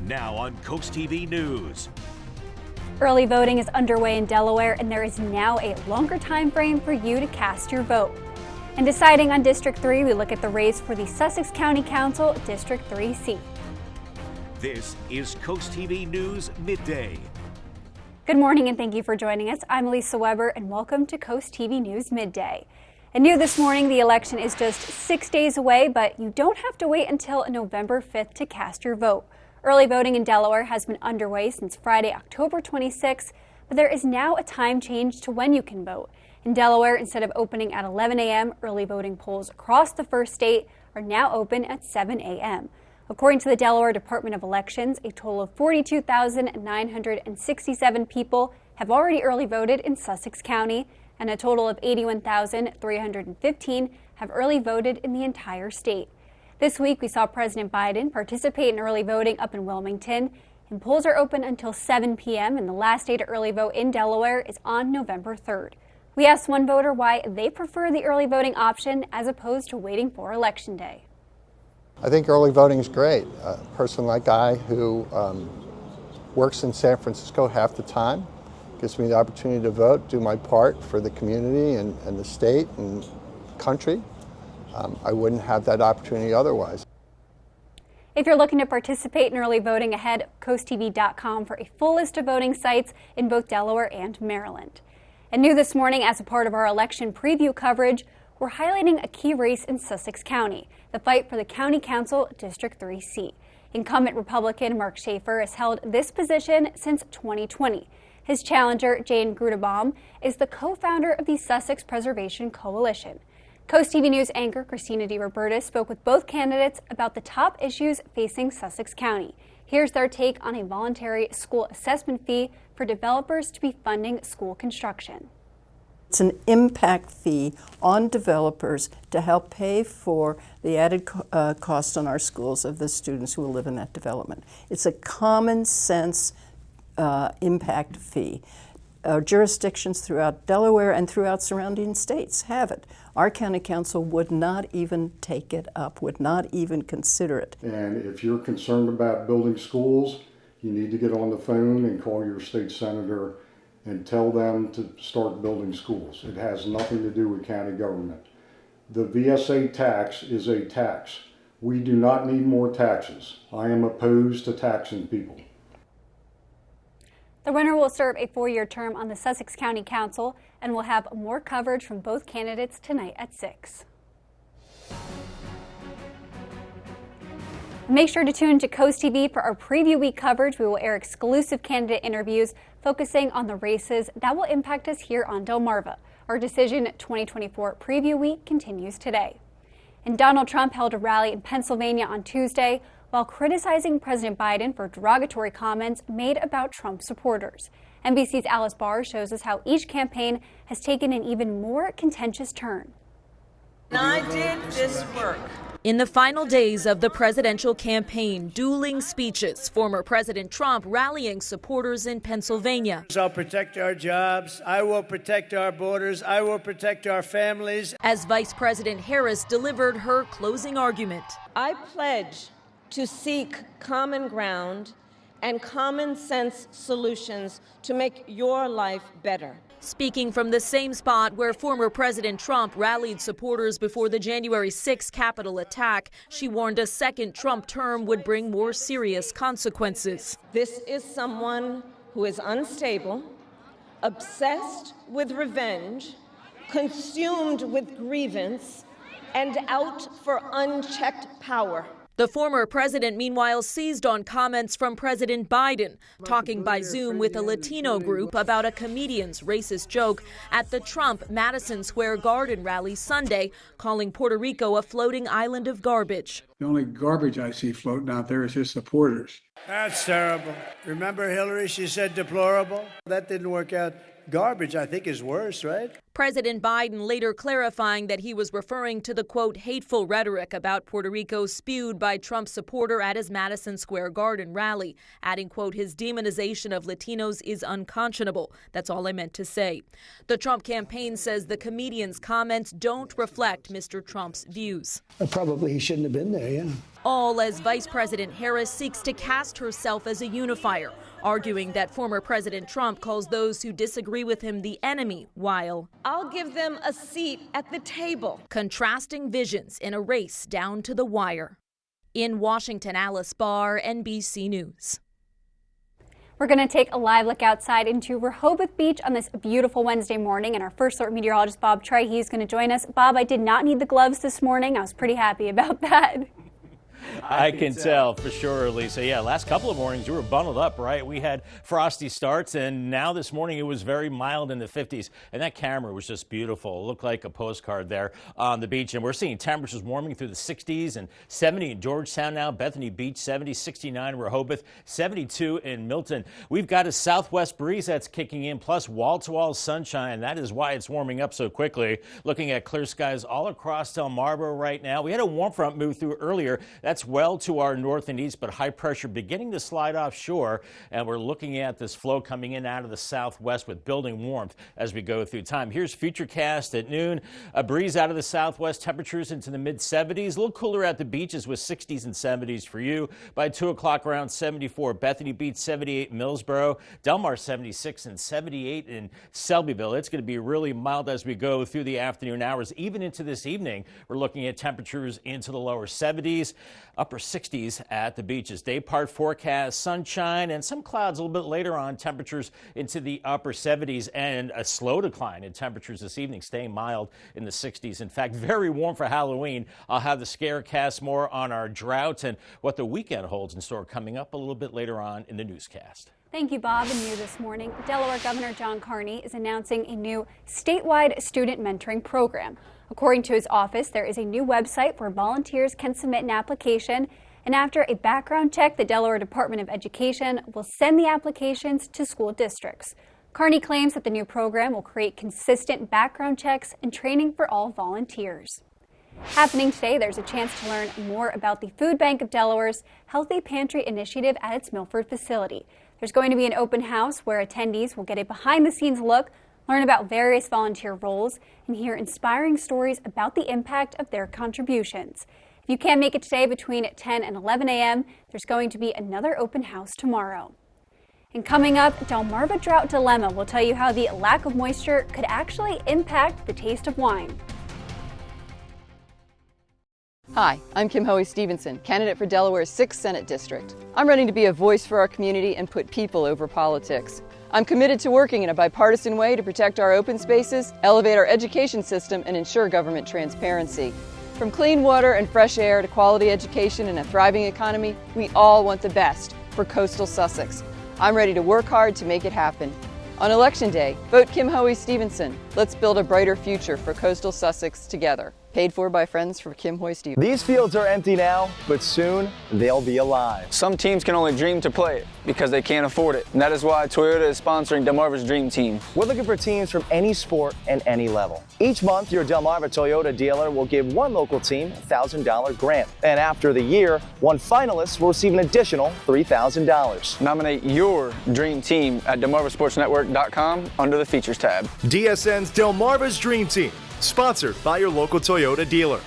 Now on CoastTV News. Early voting is underway in Delaware, and there is now a longer time frame for you to cast your vote. And deciding on District 3, we look at the race for the Sussex County Council District 3 seat. This is CoastTV News Midday. Good morning and thank you for joining us. I'm Lisa Weber and welcome to CoastTV News Midday. And new this morning, the election is just 6 days away, but you don't have to wait until November 5th to cast your vote. Early voting in Delaware has been underway since Friday, October 26th, but there is now a time change to when you can vote. In Delaware, instead of opening at 11 a.m., early voting polls across the first state are now open at 7 a.m. According to the Delaware Department of Elections, a total of 42,967 people have already early voted in Sussex County, and a total of 81,315 have early voted in the entire state. This week, we saw President Biden participate in early voting up in Wilmington, and polls are open until 7 p.m., and the last day to early vote in Delaware is on November 3rd. We asked one voter why they prefer the early voting option as opposed to waiting for Election Day. I think early voting is great. A person like I who works in San Francisco half the time gives me the opportunity to vote, do my part for the community and the state and country. I wouldn't have that opportunity otherwise. If you're looking to participate in early voting, ahead CoastTV.com for a full list of voting sites in both Delaware and Maryland. And new this morning, as a part of our election preview coverage, we're highlighting a key race in Sussex County, the fight for the County Council District 3 seat. Incumbent Republican Mark Schaefer has held this position since 2020. His challenger, Jane Grudebaum, is the co-founder of the Sussex Preservation Coalition. CoastTV News anchor Christina DiRoberta spoke with both candidates about the top issues facing Sussex County. Here's their take on a voluntary school assessment fee for developers to be funding school construction. It's an impact fee on developers to help pay for the added cost on our schools of the students who will live in that development. It's a common sense impact fee. Jurisdictions throughout Delaware and throughout surrounding states have it. Our county council would not even take it up, would not even consider it. And if you're concerned about building schools, you need to get on the phone and call your state senator and tell them to start building schools. It has nothing to do with county government. The VSA tax is a tax. We do not need more taxes. I am opposed to taxing people. The winner will serve a 4-year term on the Sussex County Council, and we'll have more coverage from both candidates tonight at 6. Make sure to tune to CoastTV for our preview week coverage. We will air exclusive candidate interviews focusing on the races that will impact us here on Delmarva. Our Decision 2024 preview week continues today. And Donald Trump held a rally in Pennsylvania on Tuesday while criticizing President Biden for derogatory comments made about Trump supporters. NBC's Alice Barr shows us how each campaign has taken an even more contentious turn. I did this work. In the final days of the presidential campaign, dueling speeches, former President Trump rallying supporters in Pennsylvania. I'll protect our jobs. I will protect our borders. I will protect our families. As Vice President Harris delivered her closing argument. I pledge to seek common ground and common sense solutions to make your life better. Speaking from the same spot where former President Trump rallied supporters before the January 6 Capitol attack, she warned a second Trump term would bring more serious consequences. This is someone who is unstable, obsessed with revenge, consumed with grievance, and out for unchecked power. The former president, meanwhile, seized on comments from President Biden, talking by Zoom with a Latino group about a comedian's racist joke at the Trump Madison Square Garden rally Sunday, calling Puerto Rico a floating island of garbage. The only garbage I see floating out there is his supporters. That's terrible. Remember Hillary? She said deplorable. That didn't work out. Garbage, I think, is worse, right? President Biden later clarifying that he was referring to the, quote, hateful rhetoric about Puerto Rico spewed by Trump supporter at his Madison Square Garden rally, adding, quote, his demonization of Latinos is unconscionable. That's all I meant to say. The Trump campaign says the comedian's comments don't reflect Mr. Trump's views. Probably he shouldn't have been there. saying. All as Vice President Harris seeks to cast herself as a unifier, arguing that former President Trump calls those who disagree with him the enemy, while I'll give them a seat at the table. contrasting visions in a race down to the wire. In Washington, Alice Barr, NBC News. We're going to take a live look outside into Rehoboth Beach on this beautiful Wednesday morning, and our first alert meteorologist, Bob Trahey, is going to join us. Bob, I did not need the gloves this morning. I was pretty happy about that. I can tell for sure, Lisa. Yeah, last couple of mornings you were bundled up, right? We had frosty starts, and now this morning it was very mild in the 50s, and that camera was just beautiful. It looked like a postcard there on the beach, and we're seeing temperatures warming through the 60s and 70 in Georgetown now, Bethany Beach 70, 69 in Rehoboth, 72 in Milton. We've got a southwest breeze that's kicking in, plus wall-to-wall sunshine. That is why it's warming up so quickly. Looking at clear skies all across Delmarva right now. We had a warm front move through earlier. That's well to our north and east, but high pressure beginning to slide offshore, and we're looking at this flow coming in out of the southwest with building warmth as we go through time. Here's Futurecast at noon. A breeze out of the southwest, temperatures into the mid-70s. A little cooler at the beaches with 60s and 70s for you. By 2 o'clock around 74. Bethany Beach 78 in Millsboro. Delmar 76 and 78 in Selbyville. It's going to be really mild as we go through the afternoon hours. Even into this evening, we're looking at temperatures into the lower 70s. Upper 60s at the beaches. Day part forecast, sunshine and some clouds a little bit later on. Temperatures into the upper 70s and a slow decline in temperatures this evening, staying mild in the 60s. In fact, very warm for Halloween. I'll have the scarecast more on our drought and what the weekend holds in store coming up a little bit later on in the newscast. Thank you, Bob. And new this morning, Delaware Governor John Carney is announcing a new statewide student mentoring program. According to his office, there is a new website where volunteers can submit an application, and after a background check, the Delaware Department of Education will send the applications to school districts. Carney claims that the new program will create consistent background checks and training for all volunteers. Happening today, there's a chance to learn more about the Food Bank of Delaware's Healthy Pantry Initiative at its Milford facility. There's going to be an open house where attendees will get a behind-the-scenes look, learn about various volunteer roles, and hear inspiring stories about the impact of their contributions. If you can't make it today between 10 and 11 a.m., there's going to be another open house tomorrow. And coming up, Delmarva Drought Dilemma will tell you how the lack of moisture could actually impact the taste of wine. Hi, I'm Kim Hoey-Stevenson, candidate for Delaware's 6th Senate District. I'm running to be a voice for our community and put people over politics. I'm committed to working in a bipartisan way to protect our open spaces, elevate our education system, and ensure government transparency. From clean water and fresh air to quality education and a thriving economy, we all want the best for coastal Sussex. I'm ready to work hard to make it happen. On Election Day, vote Kim Hoey-Stevenson. Let's build a brighter future for coastal Sussex together. Paid for by friends from Kim Hoey-Stevenson. These fields are empty now, but soon they'll be alive. Some teams can only dream to play it because they can't afford it. And that is why Toyota is sponsoring Delmarva's Dream Team. We're looking for teams from any sport and any level. Each month, your Delmarva Toyota dealer will give one local team a $1,000 grant. And after the year, one finalist will receive an additional $3,000. Nominate your dream team at DelmarvaSportsNetwork.com under the Features tab. DSN's Delmarva's Dream Team, sponsored by your local Toyota dealer.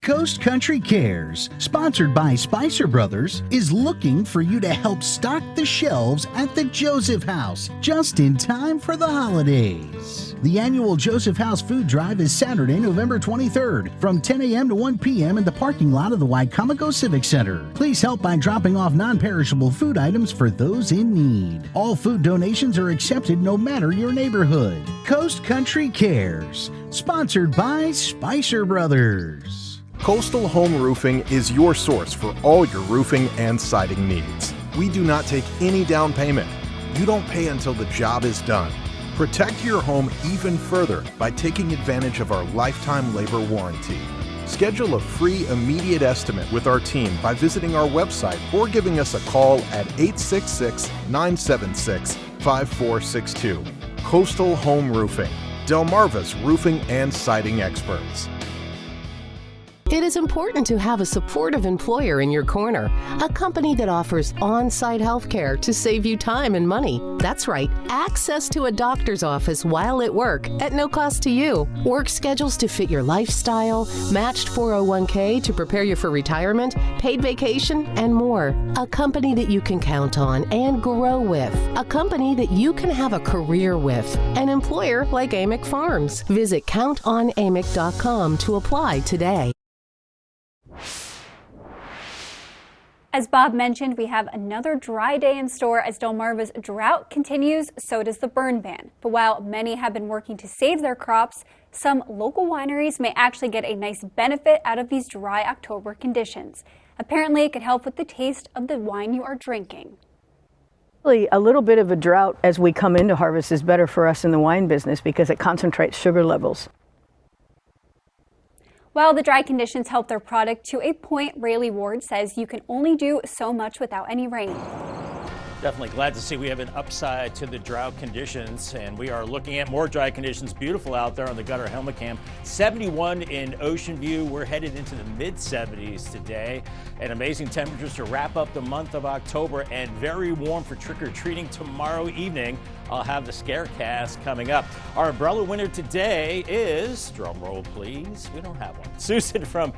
Coast Country Cares, sponsored by Spicer Brothers, is looking for you to help stock the shelves at the Joseph House just in time for the holidays. The annual Joseph House Food Drive is Saturday, November 23rd from 10 a.m. to 1 p.m. in the parking lot of the Wicomico Civic Center. Please help by dropping off non-perishable food items for those in need. All food donations are accepted no matter your neighborhood. Coast Country Cares, sponsored by Spicer Brothers. Coastal Home Roofing is your source for all your roofing and siding needs. We do not take any down payment. You don't pay until the job is done. Protect your home even further by taking advantage of our lifetime labor warranty. Schedule a free immediate estimate with our team by visiting our website or giving us a call at 866-976-5462. Coastal Home Roofing, Delmarva's roofing and siding experts. It is important to have a supportive employer in your corner, a company that offers on-site health care to save you time and money. That's right, access to a doctor's office while at work at no cost to you. Work schedules to fit your lifestyle, matched 401k to prepare you for retirement, paid vacation, and more. A company that you can count on and grow with. A company that you can have a career with. An employer like Amick Farms. Visit countonamick.com to apply today. As Bob mentioned, we have another dry day in store as Delmarva's drought continues, so does the burn ban. But while many have been working to save their crops, some local wineries may actually get a nice benefit out of these dry October conditions. Apparently, it could help with the taste of the wine you are drinking. A little bit of a drought as we come into harvest is better for us in the wine business because it concentrates sugar levels. While the dry conditions help their product to a point, Rayleigh Ward says you can only do so much without any rain. Definitely glad to see we have an upside to the drought conditions, and we are looking at more dry conditions. Beautiful out there on the Gutter Helmet Camp. 71 in Ocean View. We're headed into the mid-70s today, and amazing temperatures to wrap up the month of October, and very warm for trick-or-treating tomorrow evening. I'll have the Scarecast coming up. Our umbrella winner today is, drum roll please, we don't have one. Susan from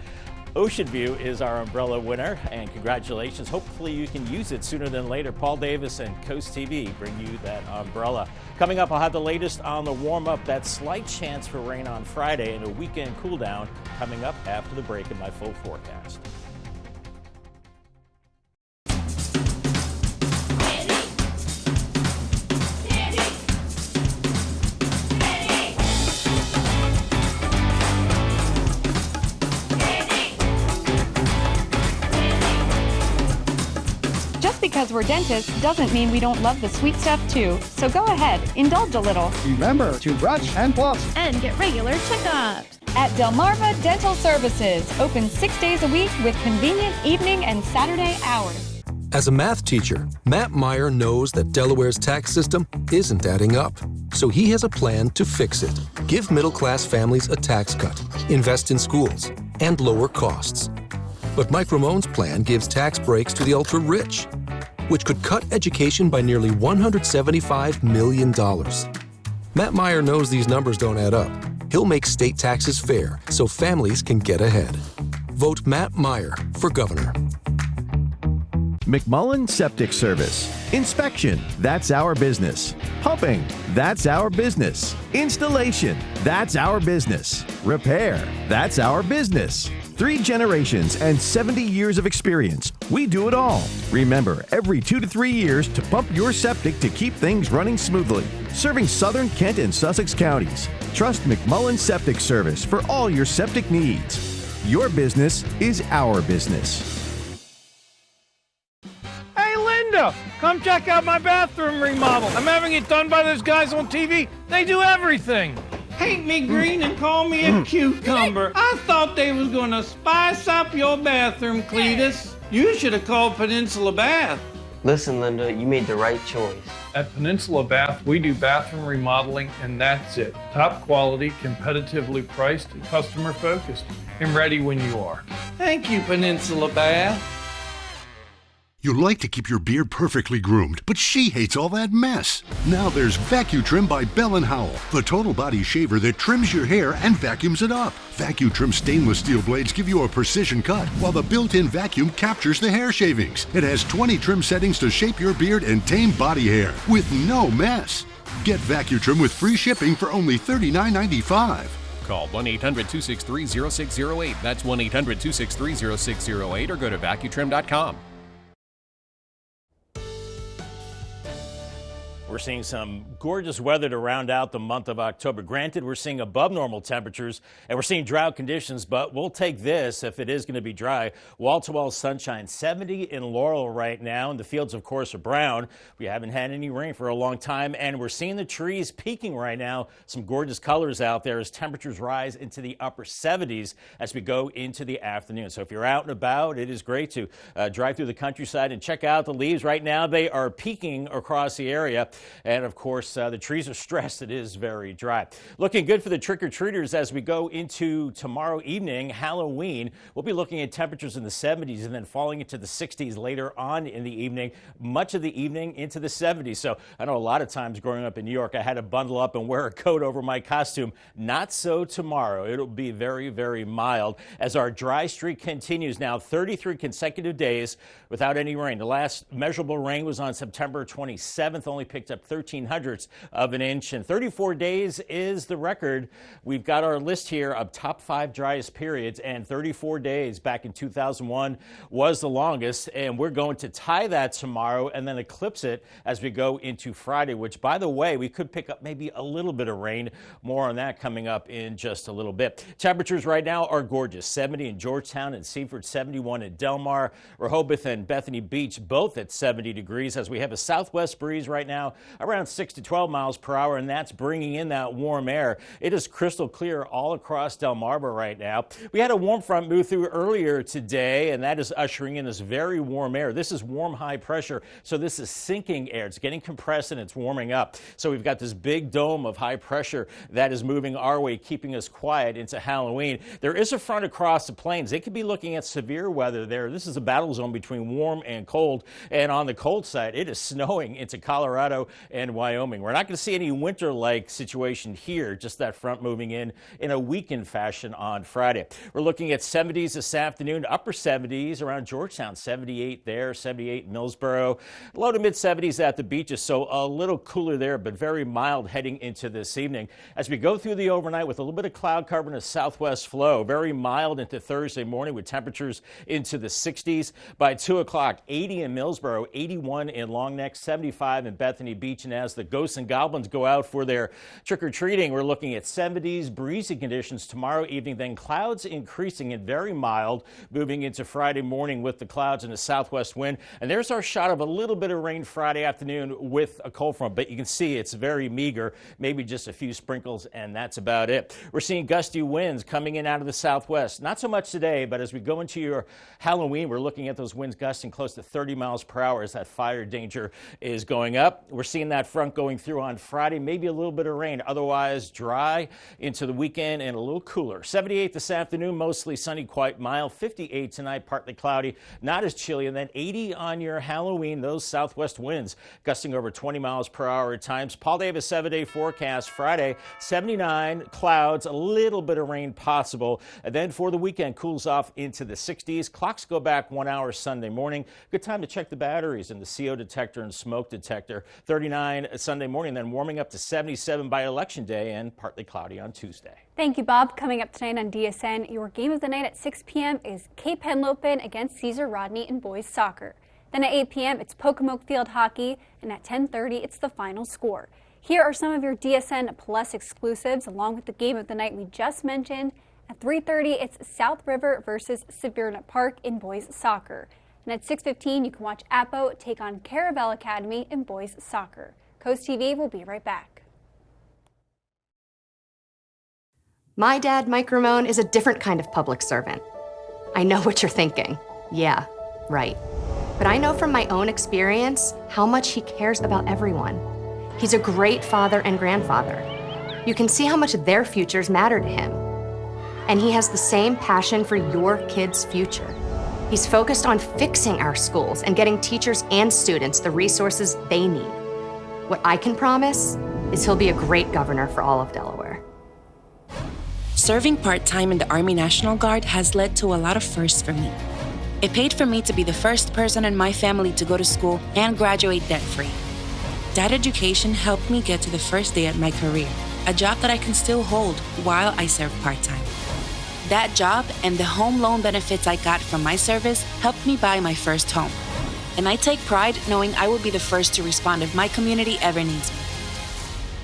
Ocean View is our umbrella winner, and congratulations. Hopefully you can use it sooner than later. Paul Davis and CoastTV bring you that umbrella. Coming up, I'll have the latest on the warm-up, that slight chance for rain on Friday, and a weekend cool-down coming up after the break in my full forecast. Because we're dentists doesn't mean we don't love the sweet stuff too. So go ahead, indulge a little. Remember to brush and floss. And get regular checkups. At Delmarva Dental Services, open 6 days a week with convenient evening and Saturday hours. As a math teacher, Matt Meyer knows that Delaware's tax system isn't adding up. So he has a plan to fix it. Give middle-class families a tax cut, invest in schools, and lower costs. But Mike Ramone's plan gives tax breaks to the ultra-rich, which could cut education by nearly $175 million. Matt Meyer knows these numbers don't add up. He'll make state taxes fair so families can get ahead. Vote Matt Meyer for governor. McMullen Septic Service. Inspection, that's our business. Pumping, that's our business. Installation, that's our business. Repair, that's our business. 3 generations and 70 years of experience. We do it all. Remember, every 2 to 3 years to pump your septic to keep things running smoothly. Serving Southern Kent and Sussex counties. Trust McMullen Septic Service for all your septic needs. Your business is our business. Hey, Linda, come check out my bathroom remodel. I'm having it done by those guys on TV. They do everything. Paint me green and call me a cucumber. I thought they was gonna spice up your bathroom, Cletus. You should have called Peninsula Bath. Listen, Linda, you made the right choice. At Peninsula Bath, we do bathroom remodeling, and that's it. Top quality, competitively priced, and customer focused. And ready when you are. Thank you, Peninsula Bath. You like to keep your beard perfectly groomed, but she hates all that mess. Now there's VacuTrim by Bell & Howell, the total body shaver that trims your hair and vacuums it up. VacuTrim stainless steel blades give you a precision cut, while the built-in vacuum captures the hair shavings. It has 20 trim settings to shape your beard and tame body hair with no mess. Get VacuTrim with free shipping for only $39.95. Call 1-800-263-0608. That's 1-800-263-0608 or go to vacutrim.com. We're seeing some gorgeous weather to round out the month of October. Granted, we're seeing above normal temperatures and we're seeing drought conditions, but we'll take this if it is going to be dry. Wall-to-wall sunshine, 70 in Laurel right now, and the fields, of course, are brown. We haven't had any rain for a long time, and we're seeing the trees peaking right now. Some gorgeous colors out there as temperatures rise into the upper 70s as we go into the afternoon. So if you're out and about, it is great to drive through the countryside and check out the leaves. Right now, they are peaking across the area. And of course, the trees are stressed. It is very dry. Looking good for the trick-or-treaters as we go into tomorrow evening, Halloween. We'll be looking at temperatures in the 70s and then falling into the 60s later on in the evening, much of the evening into the 70s. So I know a lot of times growing up in New York, I had to bundle up and wear a coat over my costume. Not so tomorrow. It'll be very, very mild as our dry streak continues now 33 consecutive days without any rain. The last measurable rain was on September 27th, only picked up 0.13 of an inch, and 34 days is the record. We've got our list here of top 5 driest periods, and 34 days back in 2001 was the longest, and we're going to tie that tomorrow and then eclipse it as we go into Friday, which, by the way, we could pick up maybe a little bit of rain. More on that coming up in just a little bit. Temperatures right now are gorgeous. 70 in Georgetown and Seaford, 71 in Delmar, Rehoboth and Bethany Beach, both at 70 degrees as we have a southwest breeze right now around 6 to 12 miles per hour, and that's bringing in that warm air. It is crystal clear all across Delmarva right now. We had a warm front move through earlier today, and that is ushering in this very warm air. This is warm high pressure, so this is sinking air. It's getting compressed and it's warming up. So we've got this big dome of high pressure that is moving our way, keeping us quiet into Halloween. There is a front across the plains. They could be looking at severe weather there. This is a battle zone between warm and cold, and on the cold side, it is snowing into Colorado and Wyoming. We're not going to see any winter-like situation here, just that front moving in a weakened fashion on Friday. We're looking at 70s this afternoon, upper 70s around Georgetown, 78 there, 78 in Millsboro, low to mid 70s at the beaches, so a little cooler there, but very mild heading into this evening. As we go through the overnight with a little bit of cloud cover and a southwest flow, very mild into Thursday morning with temperatures into the 60s. By 2 o'clock, 80 in Millsboro, 81 in Long Neck, 75 in Bethany Beach. And as the ghosts and goblins go out for their trick-or-treating, we're looking at 70s, breezy conditions tomorrow evening, then clouds increasing and very mild moving into Friday morning with the clouds and the southwest wind. And there's our shot of a little bit of rain Friday afternoon with a cold front, but you can see it's very meager, maybe just a few sprinkles, and that's about it. We're seeing gusty winds coming in out of the southwest. Not so much today, but as we go into your Halloween, we're looking at those winds gusting close to 30 miles per hour as that fire danger is going up. We're seeing that front going through on Friday, maybe a little bit of rain, otherwise dry into the weekend and a little cooler. 78 this afternoon, mostly sunny, quite mild. 58 tonight, partly cloudy, not as chilly, and then 80 on your Halloween. Those southwest winds gusting over 20 miles per hour at times. Paul Davis 7-day forecast Friday, 79 clouds, a little bit of rain possible, and then for the weekend cools off into the 60s. Clocks go back 1 hour Sunday morning. Good time to check the batteries in the CO detector and smoke detector. 39 Sunday morning, then warming up to 77 by Election Day and partly cloudy on Tuesday. Thank you, Bob. Coming up tonight on DSN, your game of the night at 6 p.m. is Cape Henlopen against Cesar Rodney in boys soccer. Then at 8 p.m., it's Pocomoke Field Hockey, and at 10:30, it's the final score. Here are some of your DSN Plus exclusives, along with the game of the night we just mentioned. At 3:30, it's South River versus Severna Park in boys soccer. And at 6:15, you can watch Apo take on Caravel Academy in boys soccer. CoastTV will be right back. My dad, Mike Ramone, is a different kind of public servant. I know what you're thinking. Yeah, right. But I know from my own experience how much he cares about everyone. He's a great father and grandfather. You can see how much their futures matter to him. And he has the same passion for your kids' future. He's focused on fixing our schools and getting teachers and students the resources they need. What I can promise is he'll be a great governor for all of Delaware. Serving part-time in the Army National Guard has led to a lot of firsts for me. It paid for me to be the first person in my family to go to school and graduate debt-free. That education helped me get to the first day at my career, a job that I can still hold while I serve part-time. That job and the home loan benefits I got from my service helped me buy my first home. And I take pride knowing I will be the first to respond if my community ever needs me.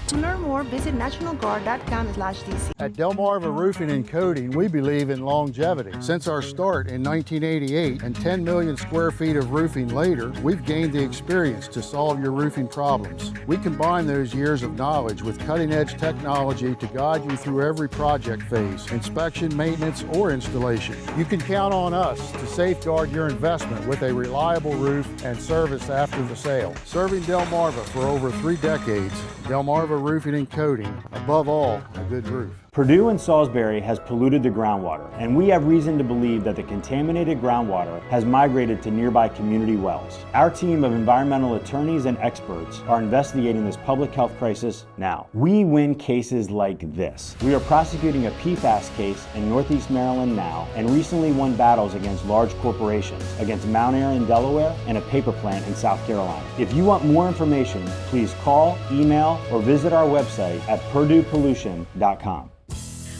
To learn more or visit nationalguard.com/DC. At Delmarva Roofing and Coating, we believe in longevity. Since our start in 1988 and 10 million square feet of roofing later, we've gained the experience to solve your roofing problems. We combine those years of knowledge with cutting-edge technology to guide you through every project phase, inspection, maintenance, or installation. You can count on us to safeguard your investment with a reliable roof and service after the sale. Serving Delmarva for over 3 decades, Delmarva Roofing and Coating, above all, a good roof. Purdue and Salisbury has polluted the groundwater, and we have reason to believe that the contaminated groundwater has migrated to nearby community wells. Our team of environmental attorneys and experts are investigating this public health crisis now. We win cases like this. We are prosecuting a PFAS case in Northeast Maryland now, and recently won battles against large corporations, against Mount Airy in Delaware and a paper plant in South Carolina. If you want more information, please call, email, or visit our website at purduepollution.com.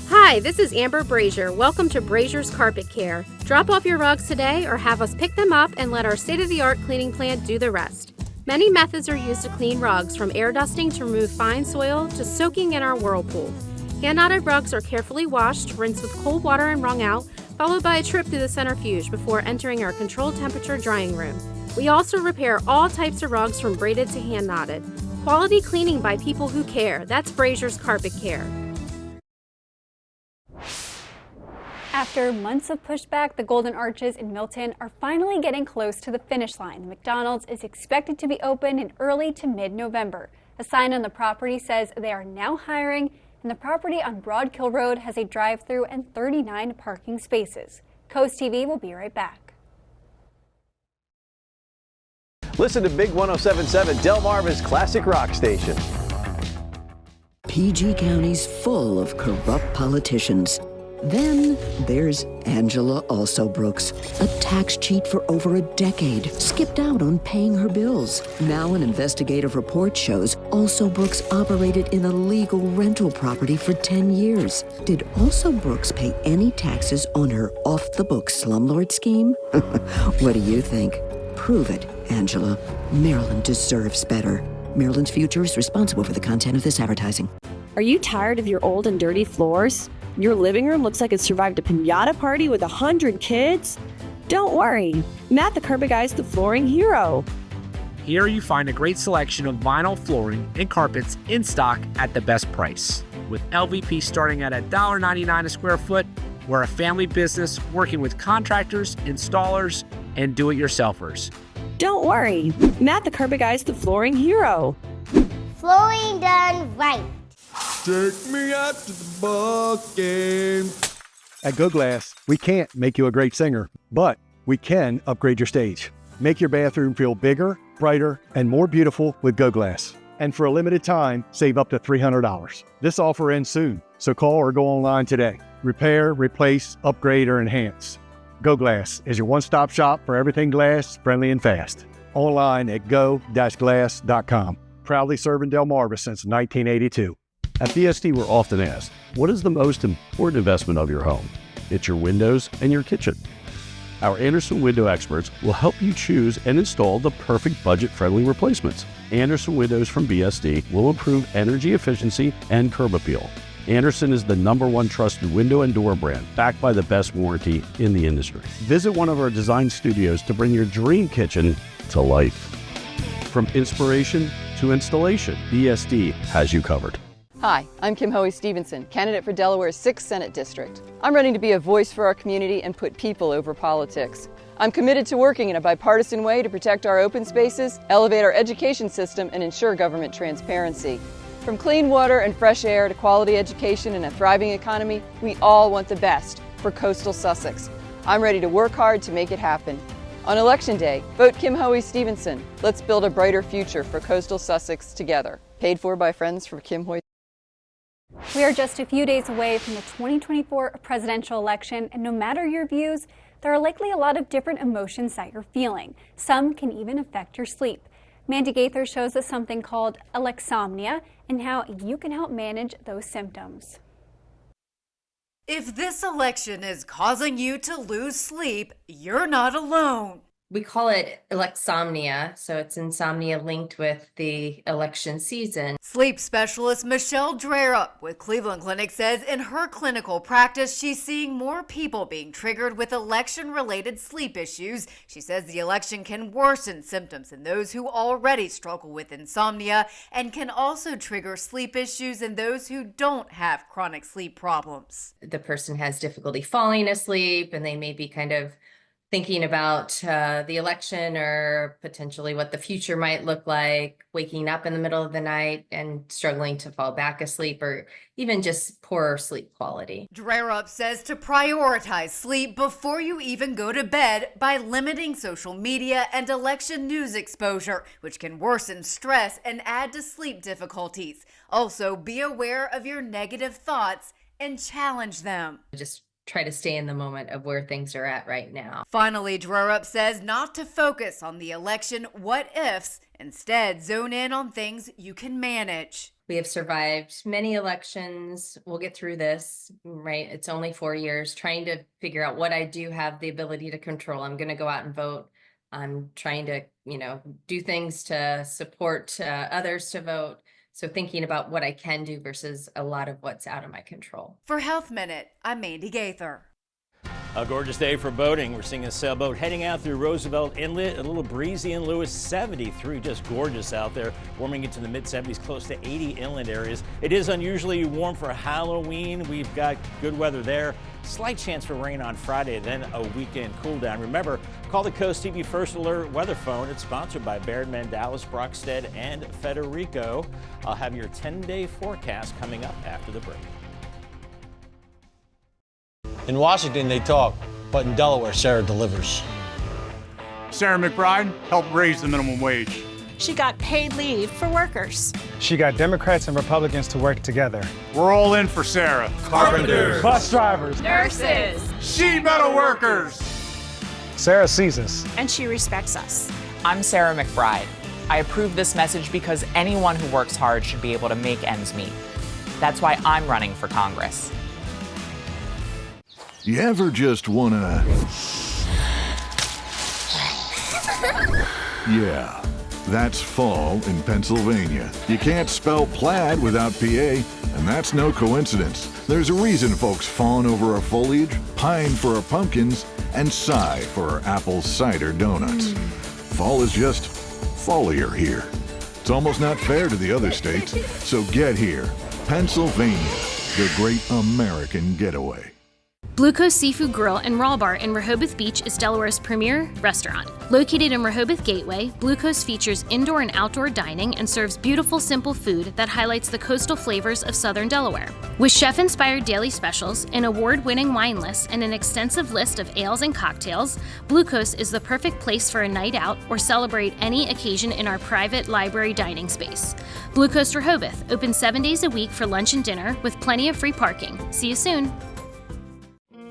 Hi, this is Amber Brazier. Welcome to Brazier's Carpet Care. Drop off your rugs today or have us pick them up and let our state-of-the-art cleaning plant do the rest. Many methods are used to clean rugs, from air dusting to remove fine soil to soaking in our whirlpool. Hand-knotted rugs are carefully washed, rinsed with cold water and wrung out, followed by a trip through the centrifuge before entering our controlled temperature drying room. We also repair all types of rugs from braided to hand-knotted. Quality cleaning by people who care. That's Brazier's Carpet Care. After months of pushback, the Golden Arches in Milton are finally getting close to the finish line. The McDonald's is expected to be open in early to mid-November. A sign on the property says they are now hiring, and the property on Broadkill Road has a drive-through and 39 parking spaces. CoastTV will be right back. Listen to Big 107.7, Delmarva's classic rock station. PG County's full of corrupt politicians. Then there's Angela Alsobrooks, a tax cheat for over a decade, skipped out on paying her bills. Now an investigative report shows Alsobrooks operated in a legal rental property for 10 years. Did Alsobrooks pay any taxes on her off-the-books slumlord scheme? What do you think? Prove it, Angela. Maryland deserves better. Maryland's Future is responsible for the content of this advertising. Are you tired of your old and dirty floors? Your living room looks like it survived a piñata party with 100 kids? Don't worry, Matt the Carpet Guy's the flooring hero. Here you find a great selection of vinyl flooring and carpets in stock at the best price. With LVP starting at $1.99 a square foot, we're a family business working with contractors, installers, and do-it-yourselfers. Don't worry, Matt the Carpet Guy's the flooring hero. Flooring done right. Take me out to the ball game. At Go Glass, we can't make you a great singer, but we can upgrade your stage. Make your bathroom feel bigger, brighter, and more beautiful with Go Glass. And for a limited time, save up to $300. This offer ends soon, so call or go online today. Repair, replace, upgrade, or enhance. Go Glass is your one-stop shop for everything glass, friendly and fast. Online at go-glass.com. Proudly serving Delmarva since 1982. At BSD, we're often asked, what is the most important investment of your home? It's your windows and your kitchen. Our Anderson window experts will help you choose and install the perfect budget-friendly replacements. Anderson windows from BSD will improve energy efficiency and curb appeal. Anderson is the #1 trusted window and door brand, backed by the best warranty in the industry. Visit one of our design studios to bring your dream kitchen to life. From inspiration to installation, BSD has you covered. Hi, I'm Kim Hoey-Stevenson, candidate for Delaware's 6th Senate District. I'm running to be a voice for our community and put people over politics. I'm committed to working in a bipartisan way to protect our open spaces, elevate our education system, and ensure government transparency. From clean water and fresh air to quality education and a thriving economy, we all want the best for coastal Sussex. I'm ready to work hard to make it happen. On Election Day, vote Kim Hoey-Stevenson. Let's build a brighter future for coastal Sussex together. Paid for by friends from Kim Hoey. We are just a few days away from the 2024 presidential election, and no matter your views, there are likely a lot of different emotions that you're feeling. Some can even affect your sleep. Mandy Gaither shows us something called alexomnia and how you can help manage those symptoms. If this election is causing you to lose sleep, you're not alone. We call it elexomnia, so it's insomnia linked with the election season. Sleep specialist Michelle Drerup with Cleveland Clinic says in her clinical practice, she's seeing more people being triggered with election-related sleep issues. She says the election can worsen symptoms in those who already struggle with insomnia and can also trigger sleep issues in those who don't have chronic sleep problems. The person has difficulty falling asleep, and they may be kind of thinking about the election or potentially what the future might look like, waking up in the middle of the night and struggling to fall back asleep, or even just poor sleep quality. Drerup says to prioritize sleep before you even go to bed by limiting social media and election news exposure, which can worsen stress and add to sleep difficulties. Also, be aware of your negative thoughts and challenge them. Just try to stay in the moment of where things are at right now. Finally, Drerup says not to focus on the election what-ifs, instead zone in on things you can manage. We have survived many elections. We'll get through this, right? It's only 4 years, trying to figure out what I do have the ability to control. I'm going to go out and vote. I'm trying to, do things to support others to vote. So thinking about what I can do versus a lot of what's out of my control. For Health Minute, I'm Mandy Gaither. A gorgeous day for boating. We're seeing a sailboat heading out through Roosevelt Inlet. A little breezy in Lewis, 73, just gorgeous out there. Warming into the mid-70s, close to 80 inland areas. It is unusually warm for Halloween. We've got good weather there. Slight chance for rain on Friday, then a weekend cool down. Remember, call the Coast TV First Alert weather phone. It's sponsored by Baird, Mandalis, Brockstead, and Federico. I'll have your 10-day forecast coming up after the break. In Washington, they talk, but in Delaware, Sarah delivers. Sarah McBride helped raise the minimum wage. She got paid leave for workers. She got Democrats and Republicans to work together. We're all in for Sarah. Carpenters, bus drivers, nurses, sheet metal workers. Sarah sees us. And she respects us. I'm Sarah McBride. I approve this message because anyone who works hard should be able to make ends meet. That's why I'm running for Congress. You ever just wanna... Yeah, that's fall in Pennsylvania. You can't spell plaid without PA, and that's no coincidence. There's a reason folks fawn over our foliage, pine for our pumpkins, and sigh for our apple cider donuts. Fall is just fallier here. It's almost not fair to the other states, so get here. Pennsylvania, the great American getaway. Blue Coast Seafood Grill and Raw Bar in Rehoboth Beach is Delaware's premier restaurant. Located in Rehoboth Gateway, Blue Coast features indoor and outdoor dining and serves beautiful, simple food that highlights the coastal flavors of southern Delaware. With chef-inspired daily specials, an award-winning wine list, and an extensive list of ales and cocktails, Blue Coast is the perfect place for a night out or celebrate any occasion in our private library dining space. Blue Coast Rehoboth, open 7 days a week for lunch and dinner with plenty of free parking. See you soon.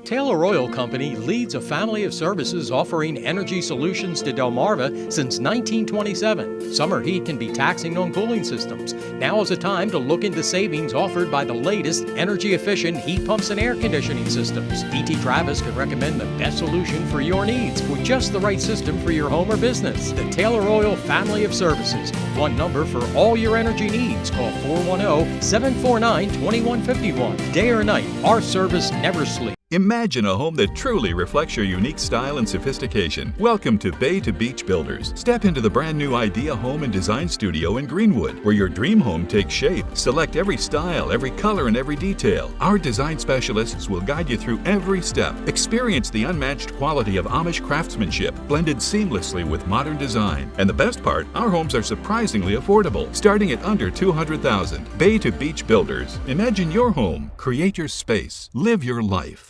Taylor Oil Company leads a family of services offering energy solutions to Delmarva since 1927. Summer heat can be taxing on cooling systems. Now is the time to look into savings offered by the latest energy-efficient heat pumps and air conditioning systems. E.T. Travis can recommend the best solution for your needs with just the right system for your home or business. The Taylor Oil family of services. One number for all your energy needs. Call 410-749-2151. Day or night, our service never sleeps. Imagine a home that truly reflects your unique style and sophistication. Welcome to Bay to Beach Builders. Step into the brand new Idea Home and Design Studio in Greenwood, where your dream home takes shape. Select every style, every color, and every detail. Our design specialists will guide you through every step. Experience the unmatched quality of Amish craftsmanship, blended seamlessly with modern design. And the best part, our homes are surprisingly affordable, starting at under $200,000. Bay to Beach Builders. Imagine your home. Create your space. Live your life.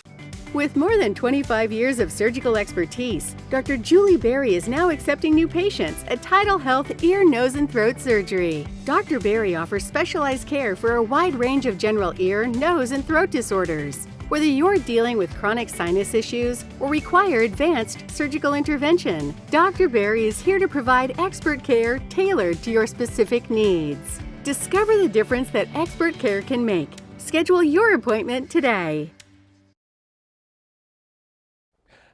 With more than 25 years of surgical expertise, Dr. Julie Berry is now accepting new patients at Tidal Health Ear, Nose, and Throat Surgery. Dr. Berry offers specialized care for a wide range of general ear, nose, and throat disorders. Whether you're dealing with chronic sinus issues or require advanced surgical intervention, Dr. Berry is here to provide expert care tailored to your specific needs. Discover the difference that expert care can make. Schedule your appointment today.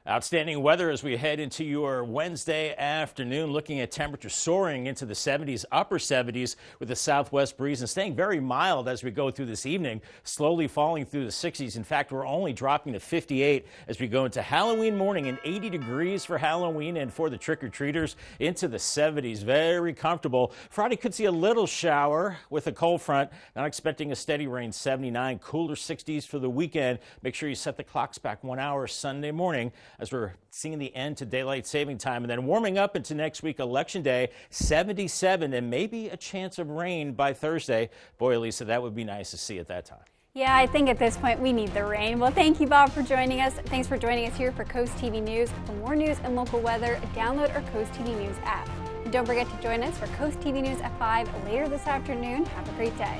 Outstanding weather as we head into your Wednesday afternoon, looking at temperatures soaring into the 70s, upper 70s with a southwest breeze and staying very mild as we go through this evening, slowly falling through the 60s. In fact, we're only dropping to 58 as we go into Halloween morning, and 80 degrees for Halloween, and for the trick-or-treaters into the 70s. Very comfortable. Friday could see a little shower with a cold front. Not expecting a steady rain, 79, cooler 60s for the weekend. Make sure you set the clocks back 1 hour Sunday morning as we're seeing the end to daylight saving time, and then warming up into next week, Election Day, 77, and maybe a chance of rain by Thursday. Boy, Lisa, that would be nice to see at that time. Yeah, I think at this point we need the rain. Well, thank you, Bob, for joining us. Thanks for joining us here for Coast TV News. For more news and local weather, download our Coast TV News app. And don't forget to join us for Coast TV News at 5 later this afternoon. Have a great day.